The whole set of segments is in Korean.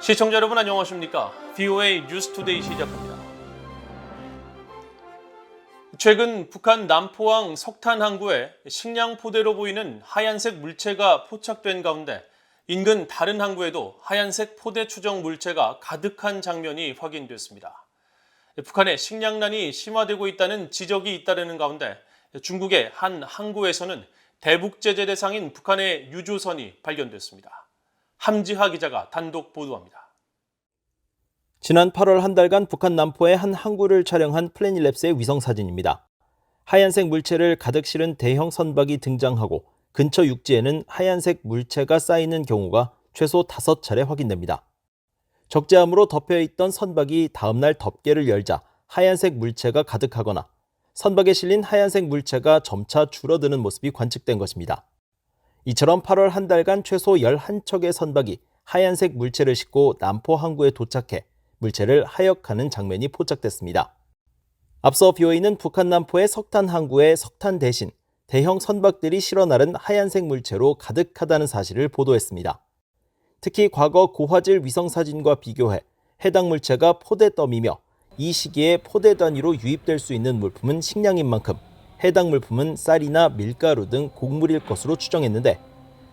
시청자 여러분 안녕하십니까? VOA 뉴스투데이 시작합니다. 최근 북한 남포항 석탄 항구에 식량 포대로 보이는 하얀색 물체가 포착된 가운데 인근 다른 항구에도 하얀색 포대 추정 물체가 가득한 장면이 확인됐습니다. 북한의 식량난이 심화되고 있다는 지적이 잇따르는 가운데 중국의 한 항구에서는 대북 제재 대상인 북한의 유조선이 발견됐습니다. 함지하 기자가 단독 보도합니다. 지난 8월 한 달간 북한 남포의 한 항구를 촬영한 플래닛랩스의 위성사진입니다. 하얀색 물체를 가득 실은 대형 선박이 등장하고 근처 육지에는 하얀색 물체가 쌓이는 경우가 최소 5차례 확인됩니다. 적재함으로 덮여있던 선박이 다음날 덮개를 열자 하얀색 물체가 가득하거나 선박에 실린 하얀색 물체가 점차 줄어드는 모습이 관측된 것입니다. 이처럼 8월 한 달간 최소 11척의 선박이 하얀색 물체를 싣고 남포 항구에 도착해 물체를 하역하는 장면이 포착됐습니다. 앞서 BOA는 북한 남포의 석탄 항구에 석탄 대신 대형 선박들이 실어 나른 하얀색 물체로 가득하다는 사실을 보도했습니다. 특히 과거 고화질 위성사진과 비교해 해당 물체가 포대더미며 이 시기에 포대 단위로 유입될 수 있는 물품은 식량인 만큼 해당 물품은 쌀이나 밀가루 등 곡물일 것으로 추정했는데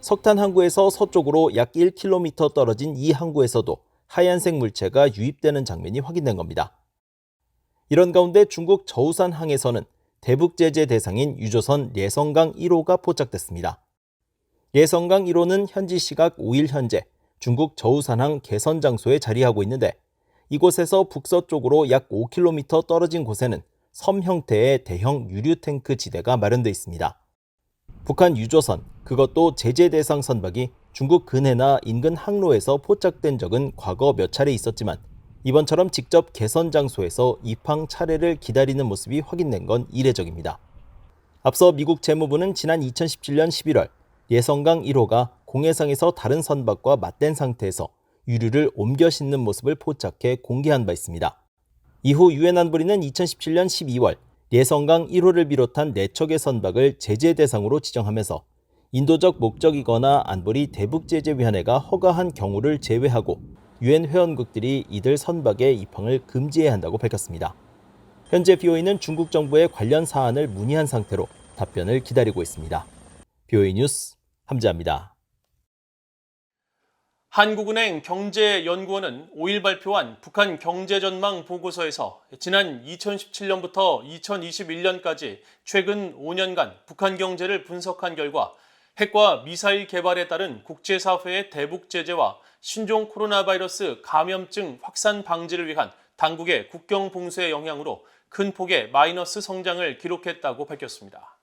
석탄 항구에서 서쪽으로 약 1km 떨어진 이 항구에서도 하얀색 물체가 유입되는 장면이 확인된 겁니다. 이런 가운데 중국 저우산항에서는 대북 제재 대상인 유조선 예성강 1호가 포착됐습니다. 예성강 1호는 현지 시각 5일 현재 중국 저우산항 개선 장소에 자리하고 있는데 이곳에서 북서쪽으로 약 5km 떨어진 곳에는 섬 형태의 대형 유류 탱크 지대가 마련돼 있습니다. 북한 유조선, 그것도 제재 대상 선박이 중국 근해나 인근 항로에서 포착된 적은 과거 몇 차례 있었지만 이번처럼 직접 개선 장소에서 입항 차례를 기다리는 모습이 확인된 건 이례적입니다. 앞서 미국 재무부는 지난 2017년 11월 예성강 1호가 공해상에서 다른 선박과 맞댄 상태에서 유류를 옮겨 싣는 모습을 포착해 공개한 바 있습니다. 이후 유엔 안보리는 2017년 12월 예성강 1호를 비롯한 4척의 선박을 제재 대상으로 지정하면서 인도적 목적이거나 안보리 대북제재위원회가 허가한 경우를 제외하고 유엔 회원국들이 이들 선박의 입항을 금지해야 한다고 밝혔습니다. 현재 BOA는 중국 정부에 관련 사안을 문의한 상태로 답변을 기다리고 있습니다. BOA 뉴스 함지아입니다. 한국은행 경제연구원은 5일 발표한 북한 경제전망 보고서에서 지난 2017년부터 2021년까지 최근 5년간 북한 경제를 분석한 결과 핵과 미사일 개발에 따른 국제사회의 대북 제재와 신종 코로나 바이러스 감염증 확산 방지를 위한 당국의 국경 봉쇄의 영향으로 큰 폭의 마이너스 성장을 기록했다고 밝혔습니다.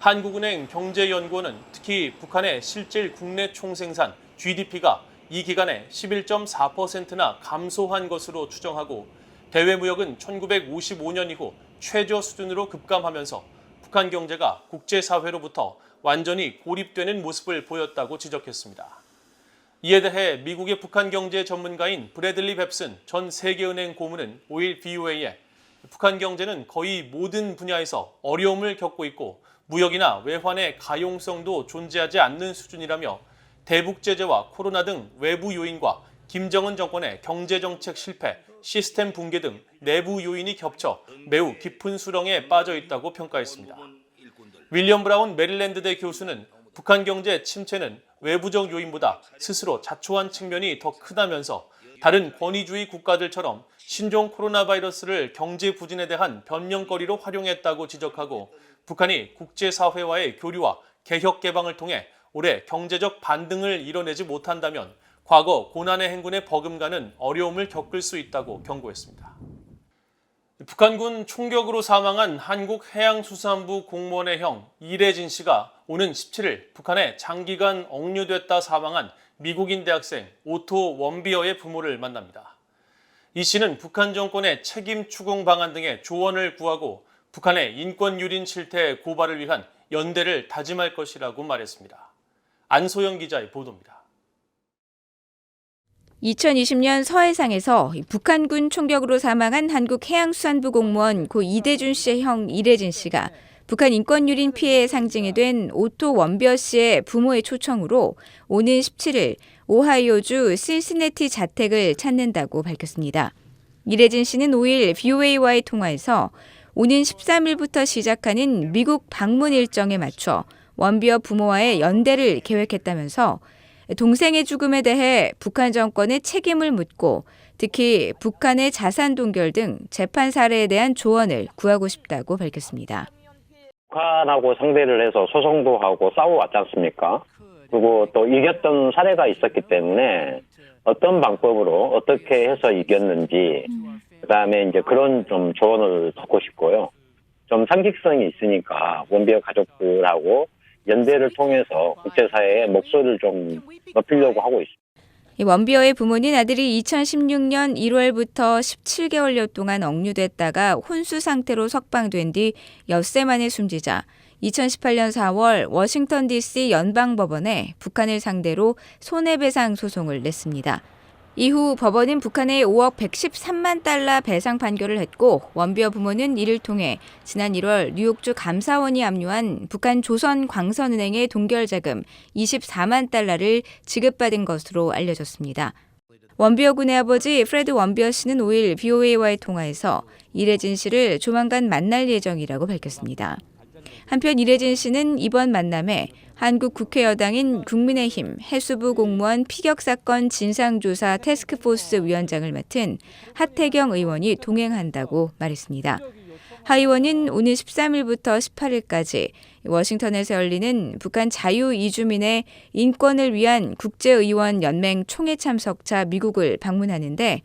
한국은행 경제연구원은 특히 북한의 실질 국내 총생산 GDP가 이 기간에 11.4%나 감소한 것으로 추정하고 대외 무역은 1955년 이후 최저 수준으로 급감하면서 북한 경제가 국제사회로부터 완전히 고립되는 모습을 보였다고 지적했습니다. 이에 대해 미국의 북한 경제 전문가인 브래들리 뱁슨 전 세계은행 고문은 5일 BOA에 북한 경제는 거의 모든 분야에서 어려움을 겪고 있고 무역이나 외환의 가용성도 존재하지 않는 수준이라며 대북 제재와 코로나 등 외부 요인과 김정은 정권의 경제정책 실패, 시스템 붕괴 등 내부 요인이 겹쳐 매우 깊은 수렁에 빠져 있다고 평가했습니다. 윌리엄 브라운 메릴랜드대 교수는 북한 경제 침체는 외부적 요인보다 스스로 자초한 측면이 더 크다면서 다른 권위주의 국가들처럼 신종 코로나 바이러스를 경제 부진에 대한 변명거리로 활용했다고 지적하고 북한이 국제사회와의 교류와 개혁 개방을 통해 올해 경제적 반등을 이뤄내지 못한다면 과거 고난의 행군에 버금가는 어려움을 겪을 수 있다고 경고했습니다. 북한군 총격으로 사망한 한국해양수산부 공무원의 형 이래진 씨가 오는 17일 북한에 장기간 억류됐다 사망한 미국인 대학생 오토 원비어의 부모를 만납니다. 이 씨는 북한 정권의 책임 추궁 방안 등의 조언을 구하고 북한의 인권 유린 실태 고발을 위한 연대를 다짐할 것이라고 말했습니다. 안소영 기자의 보도입니다. 2020년 서해상에서 북한군 총격으로 사망한 한국해양수산부 공무원 고 이대준 씨의 형 이래진 씨가 북한 인권유린 피해의 상징이 된 오토 원비어 씨의 부모의 초청으로 오는 17일 오하이오주 신시내티 자택을 찾는다고 밝혔습니다. 이래진 씨는 5일 VOA와의 통화에서 오는 13일부터 시작하는 미국 방문 일정에 맞춰 원비어 부모와의 연대를 계획했다면서 동생의 죽음에 대해 북한 정권의 책임을 묻고 특히 북한의 자산 동결 등 재판 사례에 대한 조언을 구하고 싶다고 밝혔습니다. 북한하고 상대를 해서 소송도 하고 싸워왔지 않습니까? 그리고 또 이겼던 사례가 있었기 때문에 어떤 방법으로 어떻게 해서 이겼는지 그다음에 이제 그런 좀 조언을 듣고 싶고요. 좀 상식성이 있으니까 원비어 가족들하고 연대를 통해서 국제사회의 목소리를 좀 높이려고 하고 있습니다. 원비어의 부모는 아들이 2016년 1월부터 17개월여 동안 억류됐다가 혼수 상태로 석방된 뒤 엿새 만에 숨지자 2018년 4월 워싱턴 DC 연방법원에 북한을 상대로 손해배상 소송을 냈습니다. 이후 법원은 북한에 5억 113만 달러 배상 판결을 했고 원비어 부모는 이를 통해 지난 1월 뉴욕주 감사원이 압류한 북한 조선광선은행의 동결자금 24만 달러를 지급받은 것으로 알려졌습니다. 원비어 군의 아버지 프레드 원비어 씨는 5일 VOA와의 통화에서 이래진 씨를 조만간 만날 예정이라고 밝혔습니다. 한편 이래진 씨는 이번 만남에 한국 국회 여당인 국민의힘 해수부 공무원 피격 사건 진상조사 태스크포스 위원장을 맡은 하태경 의원이 동행한다고 말했습니다. 하 의원은 오는 13일부터 18일까지 워싱턴에서 열리는 북한 자유이주민의 인권을 위한 국제의원 연맹 총회 참석차 미국을 방문하는데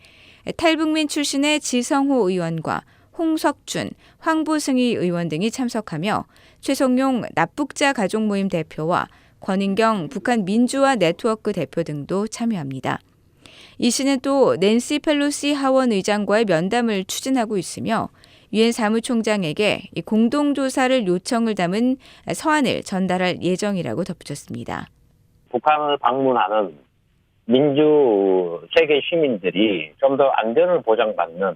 탈북민 출신의 지성호 의원과 홍석준, 황보승희 의원 등이 참석하며 최성용 납북자 가족 모임 대표와 권인경 북한 민주화 네트워크 대표 등도 참여합니다. 이 씨는 또 낸시 펠로시 하원 의장과의 면담을 추진하고 있으며 유엔 사무총장에게 공동조사를 요청을 담은 서한을 전달할 예정이라고 덧붙였습니다. 북한을 방문하는 민주 세계 시민들이 좀 더 안전을 보장받는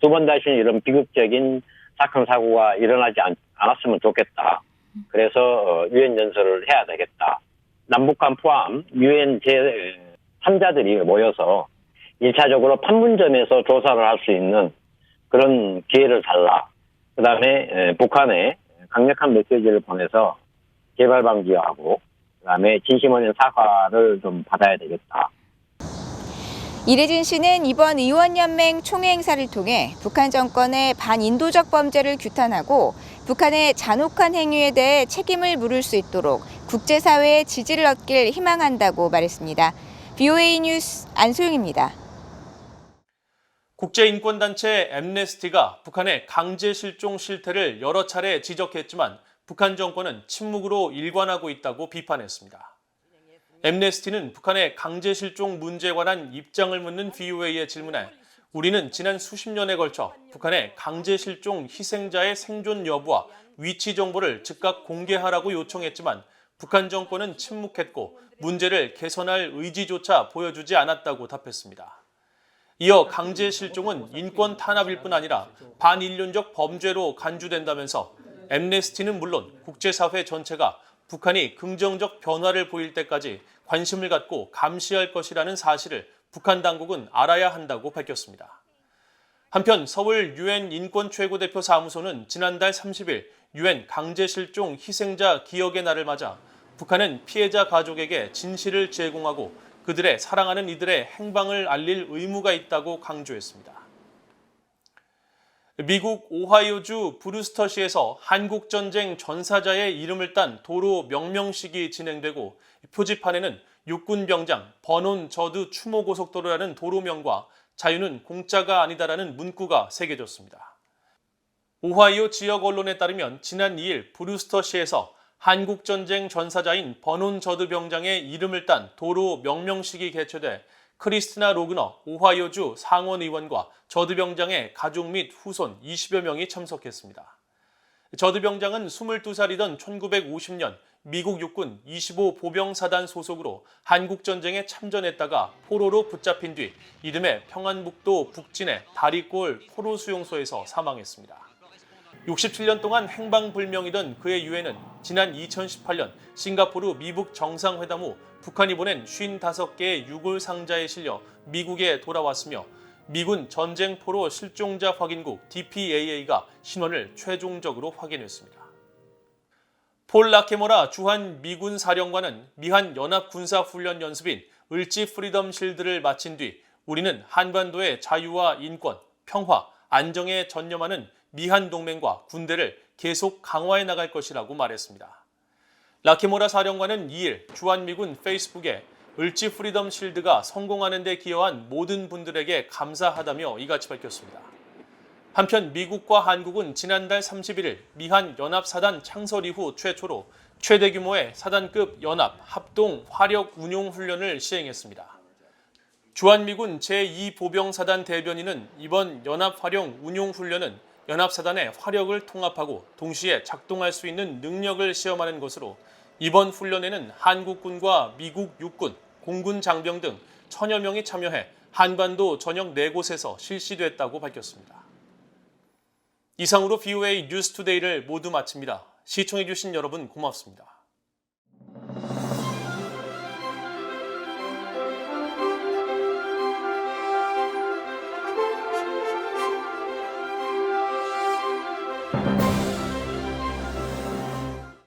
두 번 다시 이런 비극적인 사건 사고가 일어나지 않았으면 좋겠다. 그래서 유엔 연설을 해야 되겠다. 남북한 포함 유엔 제3자들이 모여서 1차적으로 판문점에서 조사를 할 수 있는 그런 기회를 달라. 그다음에 북한에 강력한 메시지를 보내서 재발 방지하고 그다음에 진심 어린 사과를 좀 받아야 되겠다. 이래진 씨는 이번 의원연맹 총회 행사를 통해 북한 정권의 반인도적 범죄를 규탄하고 북한의 잔혹한 행위에 대해 책임을 물을 수 있도록 국제사회의 지지를 얻길 희망한다고 말했습니다. VOA 뉴스 안소영입니다. 국제인권단체 엠네스티가 북한의 강제 실종 실태를 여러 차례 지적했지만 북한 정권은 침묵으로 일관하고 있다고 비판했습니다. 엠네스티는 북한의 강제 실종 문제에 관한 입장을 묻는 VOA의 질문에 우리는 지난 수십 년에 걸쳐 북한의 강제 실종 희생자의 생존 여부와 위치 정보를 즉각 공개하라고 요청했지만 북한 정권은 침묵했고 문제를 개선할 의지조차 보여주지 않았다고 답했습니다. 이어 강제 실종은 인권 탄압일 뿐 아니라 반인륜적 범죄로 간주된다면서 엠네스티는 물론 국제사회 전체가 북한이 긍정적 변화를 보일 때까지 관심을 갖고 감시할 것이라는 사실을 북한 당국은 알아야 한다고 밝혔습니다. 한편 서울 유엔 인권최고대표 사무소는 지난달 30일 유엔 강제실종 희생자 기억의 날을 맞아 북한은 피해자 가족에게 진실을 제공하고 그들의 사랑하는 이들의 행방을 알릴 의무가 있다고 강조했습니다. 미국 오하이오주 브루스터시에서 한국전쟁 전사자의 이름을 딴 도로 명명식이 진행되고 표지판에는 육군병장 버논 저드 추모고속도로라는 도로명과 자유는 공짜가 아니다라는 문구가 새겨졌습니다. 오하이오 지역 언론에 따르면 지난 2일 브루스터시에서 한국전쟁 전사자인 버논 저드 병장의 이름을 딴 도로 명명식이 개최돼 크리스티나 로그너 오하이오주 상원의원과 저드 병장의 가족 및 후손 20여 명이 참석했습니다. 저드 병장은 22살이던 1950년 미국 육군 25보병사단 소속으로 한국전쟁에 참전했다가 포로로 붙잡힌 뒤 이듬해 평안북도 북진의 다리골 포로수용소에서 사망했습니다. 67년 동안 행방불명이던 그의 유해는 지난 2018년 싱가포르 미북 정상회담 후 북한이 보낸 55개의 유골 상자에 실려 미국에 돌아왔으며 미군 전쟁포로 실종자 확인국 DPAA가 신원을 최종적으로 확인했습니다. 폴 라케모라 주한 미군 사령관은 미한 연합군사훈련 연습인 을지 프리덤 실드를 마친 뒤 우리는 한반도의 자유와 인권, 평화, 안정에 전념하는 미한 동맹과 군대를 계속 강화해 나갈 것이라고 말했습니다. 라케모라 사령관은 2일 주한미군 페이스북에 을지 프리덤 실드가 성공하는 데 기여한 모든 분들에게 감사하다며 이같이 밝혔습니다. 한편 미국과 한국은 지난달 31일 미한 연합사단 창설 이후 최초로 최대 규모의 사단급 연합 합동 화력 운용 훈련을 시행했습니다. 주한미군 제2보병사단 대변인은 이번 연합화력 운용 훈련은 연합사단의 화력을 통합하고 동시에 작동할 수 있는 능력을 시험하는 것으로 이번 훈련에는 한국군과 미국 육군, 공군 장병 등 1000여 명이 참여해 한반도 전역 4곳에서 실시됐다고 밝혔습니다. 이상으로 VOA 뉴스투데이를 모두 마칩니다. 시청해주신 여러분 고맙습니다.